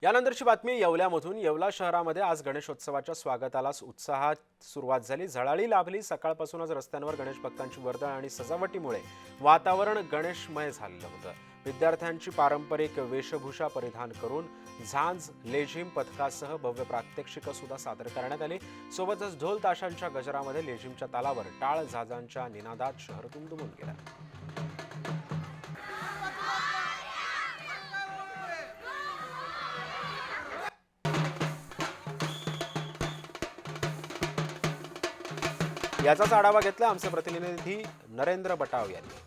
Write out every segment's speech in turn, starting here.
यानंतरची बातमी येवल्यामधून। येवला शहरामध्ये आज गणेशोत्सवाच्या स्वागताला उत्साहात सुरुवात झाली। झळाळी लाभली। सकाळपासूनच रस्त्यांवर गणेश भक्तांची वर्दळ आणि सजावटीमुळे वातावरण गणेशमय झालं होतं। विद्यार्थ्यांची पारंपरिक वेशभूषा परिधान करून झांज लेझिम पथकासह भव्य प्रात्यक्षिकं सुद्धा सादर करण्यात आली। सोबतच ढोल ताशांच्या गजरामध्ये लेझिमच्या तालावर टाळ झाजांच्या निनादात शहर दुमदुमून गेलं। याचाच आढावा घेतला आमचे प्रतिनिधी नरेंद्र बटाव यांनी।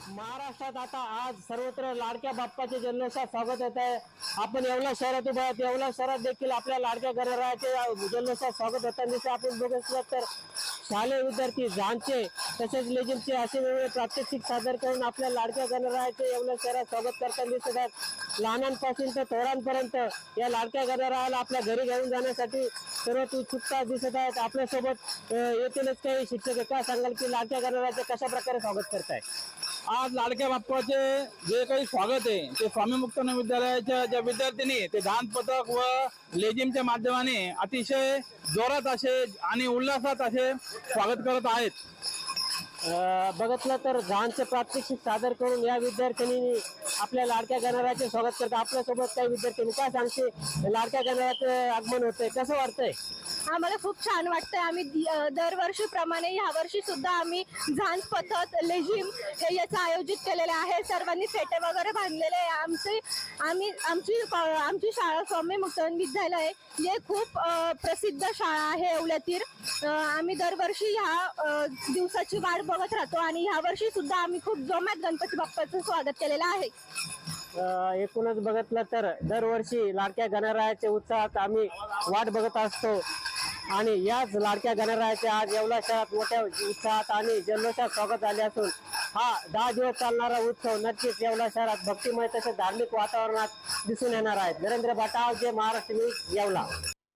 महाराष्ट्रात आता आज सर्वत्र लाडक्या बाप्पाचे जल्लोषात स्वागत होत आहे। आपण येवला शहरात उभा आहोत। येवला शहरात देखील आपल्या लाडक्या गणरायाचे जल्लोषात स्वागत होताना आपण बघितलं तर शालेय विद्यार्थी झांजचे तसेच लेझिमचे असे वेगवेगळे प्रात्यक्षिक सादर करून आपल्या लाडक्या गणरायाचे येवला शहरात स्वागत करताना दिसत आहेत। लहानांपासून तर थोरांपर्यंत या लाडक्या गणरायाला आपल्या घरी घेऊन जाण्यासाठी सर्वात उत्सुकता दिसत आहेत। आपल्यासोबत येथीलच काही शिक्षक काय सांगाल की लाडक्या गणरायाचे कशा प्रकारे स्वागत करताय? आज लाडक्या बाप्पाचे जे काही स्वागत आहे ते स्वामी मुक्तानंद विद्यालयाच्या ज्या विद्यार्थिनी ते झांज पथक व लेझिमच्या माध्यमाने अतिशय जोरात असे आणि उल्हासात असे स्वागत करत आहेत। बघितलं तर झांजचे प्रात्यक्षिक सादर करून या विद्यार्थिनी आपल्या लाडक्या गणरायाचे स्वागत करतात। आपल्यासोबत काही विद्यार्थ्यांनी काय सांगते लाडक्या गणरायाचं आगमन होतंय कसं वाटतंय? आम्हाला खूप छान वाटतंय। आम्ही दरवर्षीप्रमाणे यावर्षी सुद्धा आम्ही झांज पथक लेझिम हे याचं आयोजित केलेले आहे। सर्वांनी फेटे वगैरे बांधलेले आहे। आमची शाळा स्वामी मुक्तानंद विद्यालय जे खूप प्रसिद्ध शाळा आहे येवल्यातील। आम्ही दरवर्षी ह्या दिवसाची वाट बघत राहतो आणि यावर्षी सुद्धा आम्ही खूप जोमात गणपती बाप्पाचं स्वागत केलेलं आहे। एकूणच बघितलं तर दरवर्षी लाडक्या गणरायाच्या उत्साहात आम्ही वाट बघत असतो आणि याच लाडक्या गणरायाचे आज येवला शहरात मोठ्या उत्साहात आणि जल्लोषात स्वागत झाले असून हा 10 दिवस चालणारा उत्सव नक्कीच येवला शहरात भक्तिमय तसेच धार्मिक वातावरणात दिसून येणार आहे। नरेंद्र बटाव, जे महाराष्ट्र न्यूज, येवला।